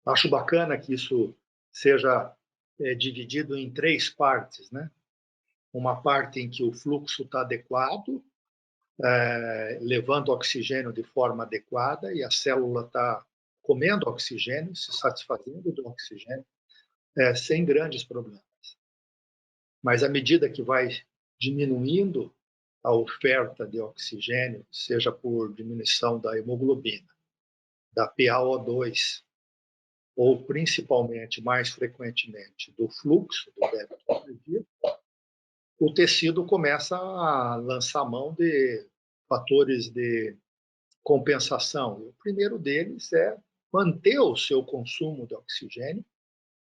[SPEAKER 3] acho bacana que isso seja é dividido em 3 partes, né? Uma parte em que o fluxo está adequado, levando oxigênio de forma adequada, e a célula está comendo oxigênio, se satisfazendo do oxigênio, sem grandes problemas. Mas à medida que vai diminuindo a oferta de oxigênio, seja por diminuição da hemoglobina, da PaO2, ou principalmente, mais frequentemente, do fluxo, do débito cardíaco, o tecido começa a lançar mão de fatores de compensação. O primeiro deles é manter o seu consumo de oxigênio,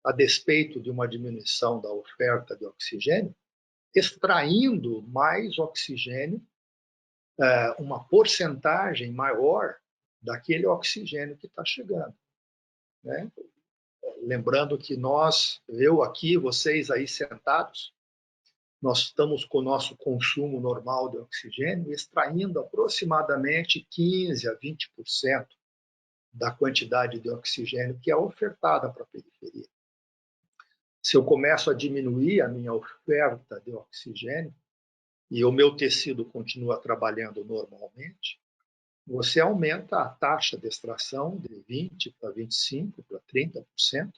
[SPEAKER 3] a despeito de uma diminuição da oferta de oxigênio, extraindo mais oxigênio, uma porcentagem maior daquele oxigênio que está chegando, né? Lembrando que nós, eu aqui, vocês aí sentados, nós estamos com o nosso consumo normal de oxigênio extraindo aproximadamente 15% a 20% da quantidade de oxigênio que é ofertada para a periferia. Se eu começo a diminuir a minha oferta de oxigênio e o meu tecido continua trabalhando normalmente, você aumenta a taxa de extração de 20% para 25%, para 30%,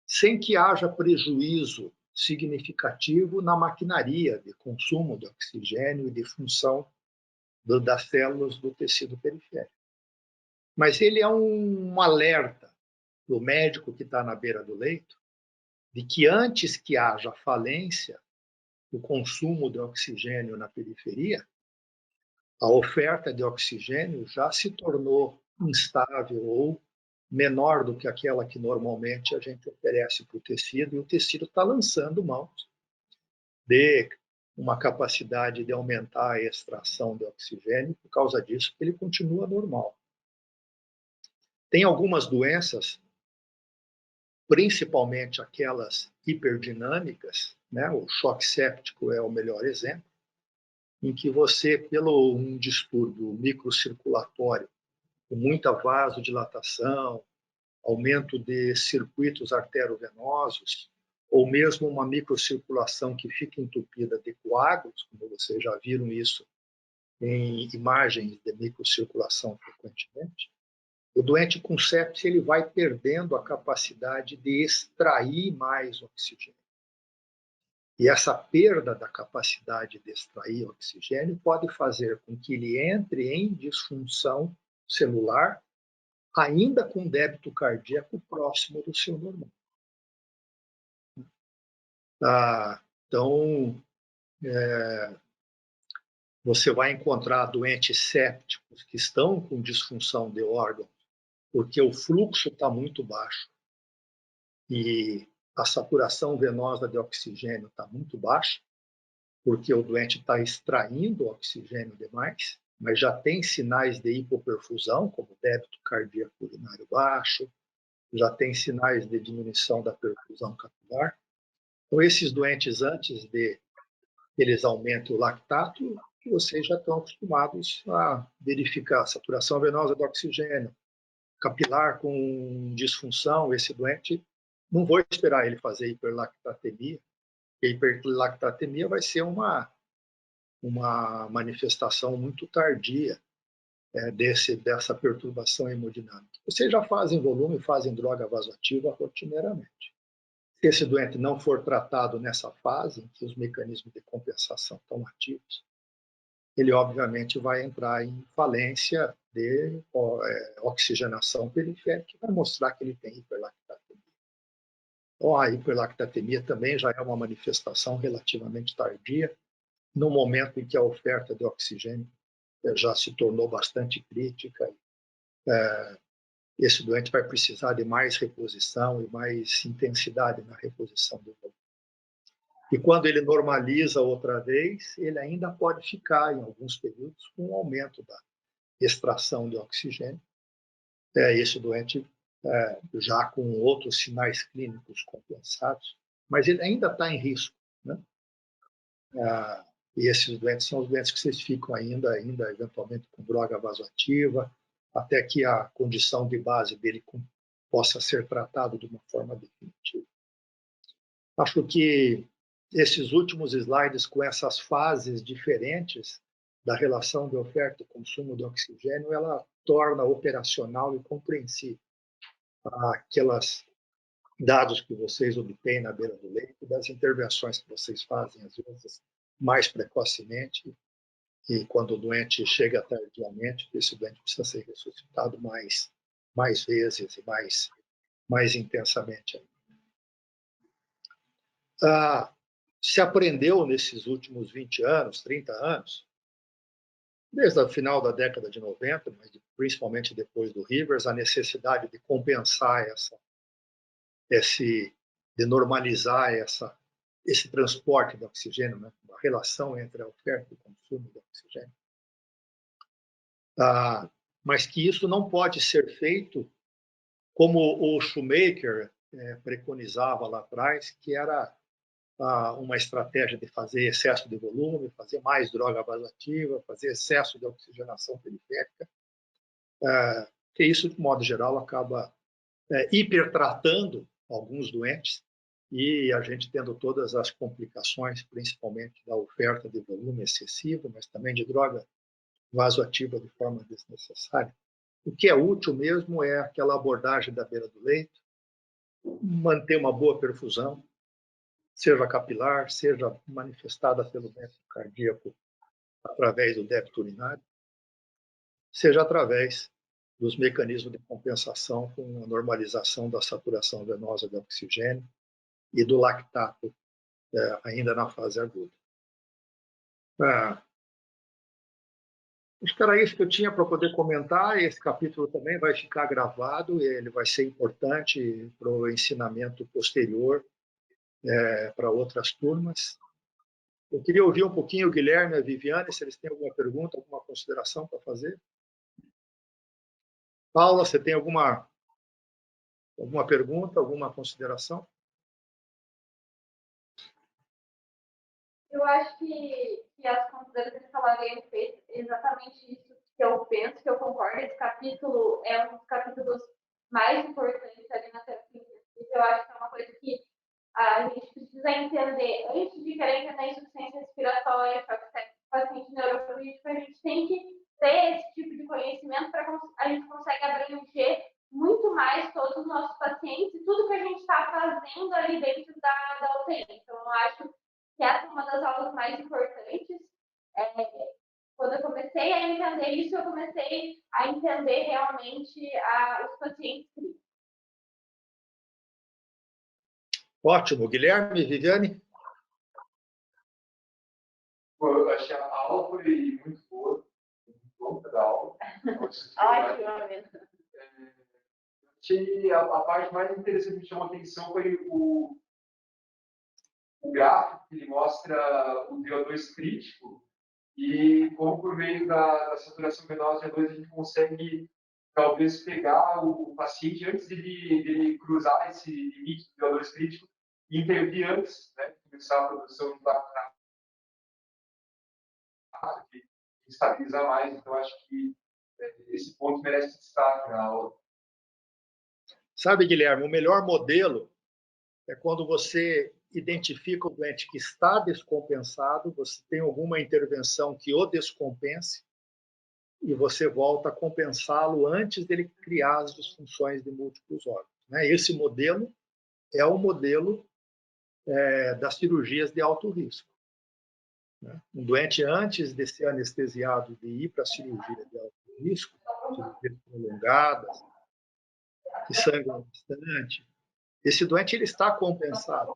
[SPEAKER 3] sem que haja prejuízo significativo na maquinaria de consumo de oxigênio e de função das células do tecido periférico. Mas ele é um alerta para o médico que está na beira do leito de que antes que haja falência do consumo de oxigênio na periferia, a oferta de oxigênio já se tornou instável ou menor do que aquela que normalmente a gente oferece para o tecido, e o tecido está lançando mãos de uma capacidade de aumentar a extração de oxigênio, por causa disso ele continua normal. Tem algumas doenças, principalmente aquelas hiperdinâmicas, né? O choque séptico é o melhor exemplo, em que você, pelo um distúrbio microcirculatório, com muita vasodilatação, aumento de circuitos arterovenosos, ou mesmo uma microcirculação que fica entupida de coágulos, como vocês já viram isso em imagens de microcirculação frequentemente, o doente com sepse ele vai perdendo a capacidade de extrair mais oxigênio. E essa perda da capacidade de extrair oxigênio pode fazer com que ele entre em disfunção celular, ainda com débito cardíaco próximo do seu normal. Então, você vai encontrar doentes sépticos que estão com disfunção de órgãos, porque o fluxo está muito baixo e a saturação venosa de oxigênio está muito baixa, porque o doente está extraindo oxigênio demais, mas já tem sinais de hipoperfusão, como débito cardíaco urinário baixo, já tem sinais de diminuição da perfusão capilar. Então, esses doentes, antes de eles aumentem o lactato, vocês já estão acostumados a verificar a saturação venosa do oxigênio, capilar com disfunção, esse doente, não vou esperar ele fazer hiperlactatemia, porque a hiperlactatemia vai ser uma manifestação muito tardia dessa perturbação hemodinâmica. Vocês já fazem volume, fazem droga vasoativa rotineiramente. Se esse doente não for tratado nessa fase, em que os mecanismos de compensação estão ativos, ele obviamente vai entrar em falência de oxigenação periférica, que vai mostrar que ele tem hiperlactatemia. Então, a hiperlactatemia também já é uma manifestação relativamente tardia, no momento em que a oferta de oxigênio já se tornou bastante crítica. Esse doente vai precisar de mais reposição e mais intensidade na reposição do volume. E quando ele normaliza outra vez, ele ainda pode ficar, em alguns períodos, com um aumento da extração de oxigênio. Esse doente já com outros sinais clínicos compensados, mas ele ainda está em risco, né? E esses doentes são os doentes que vocês ficam ainda eventualmente com droga vasoativa, até que a condição de base dele possa ser tratada de uma forma definitiva. Acho que esses últimos slides com essas fases diferentes da relação de oferta e consumo de oxigênio, ela torna operacional e compreensível aquelas dados que vocês obtêm na beira do leito, das intervenções que vocês fazem, às vezes, mais precocemente, e quando o doente chega tardiamente, esse doente precisa ser ressuscitado mais vezes e mais intensamente. Se aprendeu nesses últimos 20 anos, 30 anos, desde o final da década de 90, mas principalmente depois do Rivers, a necessidade de compensar de normalizar esse transporte de oxigênio, né? A relação entre a oferta e o consumo de oxigênio. Mas que isso não pode ser feito como o Shoemaker preconizava lá atrás, que era uma estratégia de fazer excesso de volume, fazer mais droga vasoativa, fazer excesso de oxigenação periférica, que isso, de modo geral, acaba hipertratando alguns doentes e a gente tendo todas as complicações, principalmente da oferta de volume excessivo, mas também de droga vasoativa de forma desnecessária. O que é útil mesmo é aquela abordagem da beira do leito, manter uma boa perfusão, seja capilar, seja manifestada pelo débito cardíaco através do débito urinário, seja através dos mecanismos de compensação com a normalização da saturação venosa de oxigênio e do lactato ainda na fase aguda. Acho que era isso que eu tinha para poder comentar. Esse capítulo também vai ficar gravado, ele vai ser importante para o ensinamento posterior para outras turmas. Eu queria ouvir um pouquinho o Guilherme e a Viviane, se eles têm alguma pergunta, alguma consideração para fazer. Paula, você tem alguma pergunta, alguma consideração?
[SPEAKER 1] Eu acho que as considerações que a Lorena fez exatamente isso que eu penso, que eu concordo. Esse capítulo é um dos capítulos mais importantes ali na terapia intensiva. Eu acho que é uma coisa que a gente precisa entender antes de querer entender a insuficiência respiratória, paciente neurológico, a gente tem que ter esse tipo de conhecimento para a gente consegue abranger muito mais todos os nossos pacientes e tudo que a gente está fazendo ali dentro da UTI. Então, eu acho que essa é uma das aulas mais importantes. Quando eu comecei a entender isso, eu comecei a entender realmente os pacientes críticos.
[SPEAKER 3] Ótimo. Guilherme, Viviane?
[SPEAKER 4] Eu achei a aula foi muito boa, muito longa da aula.
[SPEAKER 2] Ótimo.
[SPEAKER 4] Achei a parte mais interessante que me chamou a atenção foi o gráfico que ele mostra o VO2 crítico e como por meio da saturação venosa de O2 a gente consegue talvez pegar o paciente antes dele cruzar esse limite do VO2 crítico e intervir antes, né, de começar a produção de lactato, que estabiliza mais. Então, acho que esse ponto merece destaque na aula.
[SPEAKER 3] Sabe, Guilherme, o melhor modelo é quando você identifica o doente que está descompensado, você tem alguma intervenção que o descompense e você volta a compensá-lo antes dele criar as disfunções de múltiplos órgãos. Esse modelo é o modelo das cirurgias de alto risco. Um doente, antes de ser anestesiado, de ir para a cirurgia de alto risco, cirurgias prolongadas, que sangram bastante, esse doente ele está compensado.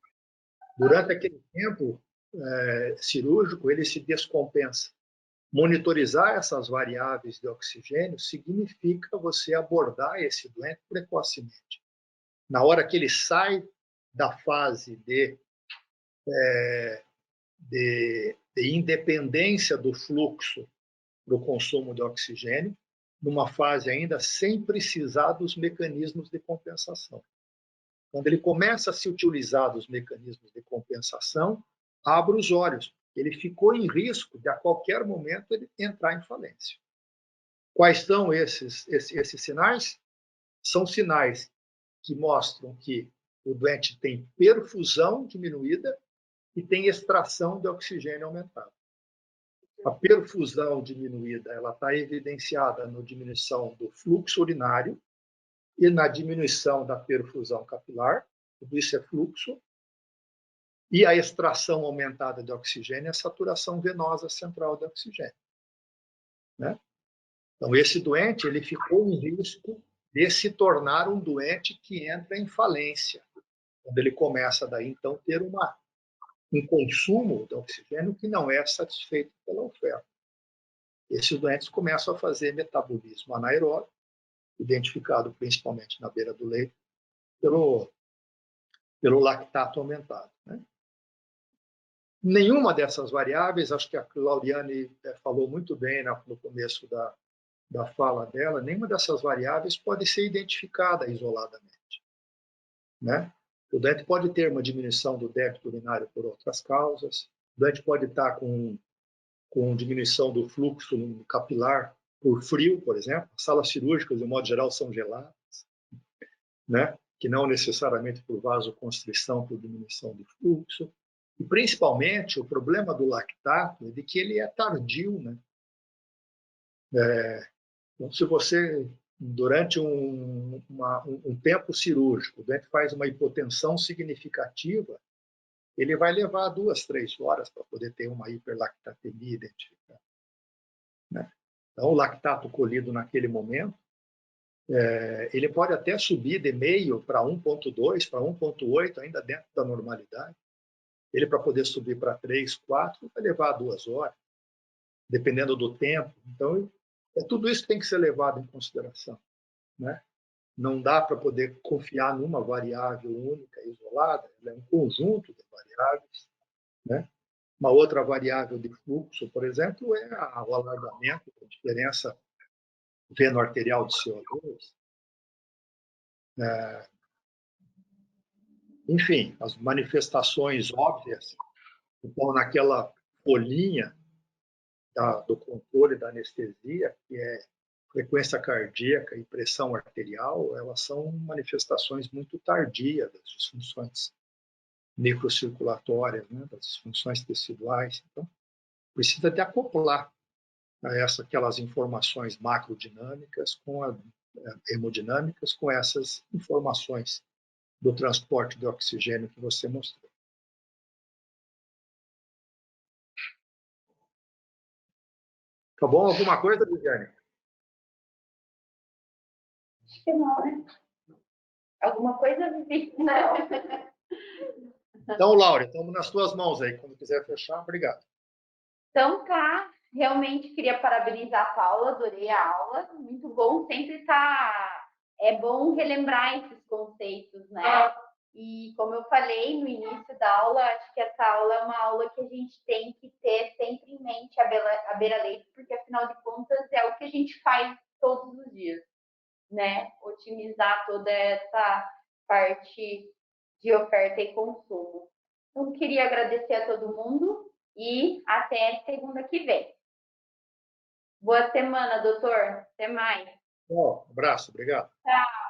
[SPEAKER 3] Durante aquele tempo cirúrgico, ele se descompensa. Monitorizar essas variáveis de oxigênio significa você abordar esse doente precocemente. Na hora que ele sai da fase de independência do fluxo para o consumo de oxigênio, numa fase ainda sem precisar dos mecanismos de compensação. Quando ele começa a se utilizar dos mecanismos de compensação, abre os olhos. Ele ficou em risco de, a qualquer momento, ele entrar em falência. Quais são esses sinais? São sinais que mostram que o doente tem perfusão diminuída e tem extração de oxigênio aumentada. A perfusão diminuída ela está evidenciada na diminuição do fluxo urinário e na diminuição da perfusão capilar, tudo isso é fluxo, e a extração aumentada de oxigênio é a saturação venosa central de oxigênio. Né? Então, esse doente ele ficou em risco de se tornar um doente que entra em falência, quando ele começa daí, então, ter um consumo de oxigênio que não é satisfeito pela oferta. Esses doentes começam a fazer metabolismo anaeróbico, identificado principalmente na beira do leito, pelo lactato aumentado. Né? Nenhuma dessas variáveis, acho que a Lauriane falou muito bem no começo da fala dela, nenhuma dessas variáveis pode ser identificada isoladamente. Né? O doente pode ter uma diminuição do débito urinário por outras causas, o doente pode estar com diminuição do fluxo capilar por frio, por exemplo. As salas cirúrgicas, de modo geral, são geladas, né? Que não necessariamente por vasoconstrição, por diminuição do fluxo. E, principalmente, o problema do lactato é de que ele é tardio. Né? Então, se você, durante um tempo cirúrgico, o doente faz uma hipotensão significativa, ele vai levar 2, 3 horas para poder ter uma hiperlactatemia identificada. Né? Então, o lactato colhido naquele momento, ele pode até subir de meio para 1,2, para 1,8, ainda dentro da normalidade. Ele, para poder subir para 3, 4, vai levar 2 horas, dependendo do tempo. Então, tudo isso tem que ser levado em consideração. Né? Não dá para poder confiar numa variável única, isolada, ela é um conjunto de variáveis. Né? Uma outra variável de fluxo, por exemplo, é o alargamento, a diferença veno-arterial de CO2. Enfim, as manifestações óbvias estão naquela folhinha do controle da anestesia, que é frequência cardíaca e pressão arterial, elas são manifestações muito tardias das disfunções microcirculatórias, né, das disfunções teciduais. Então, precisa de acoplar aquelas informações macrodinâmicas hemodinâmicas com essas informações do transporte de oxigênio que você mostrou. Tá bom? Alguma coisa, Viviane?
[SPEAKER 2] Acho que não, né? Alguma coisa, Vivi? Não.
[SPEAKER 3] Então, Laura, estamos nas tuas mãos aí. Quando quiser fechar, obrigado.
[SPEAKER 2] Então, tá. Realmente queria parabenizar a Paula, adorei a aula. Muito bom, sempre tá. É bom relembrar esses conceitos, né? E como eu falei no início da aula, acho que essa aula é uma aula que a gente tem que ter sempre em mente a beira-leito, porque afinal de contas é o que a gente faz todos os dias, né? Otimizar toda essa parte de oferta e consumo. Então, queria agradecer a todo mundo e até segunda que vem. Boa semana, doutor. Até mais.
[SPEAKER 3] Bom, abraço, obrigado.
[SPEAKER 2] Tchau.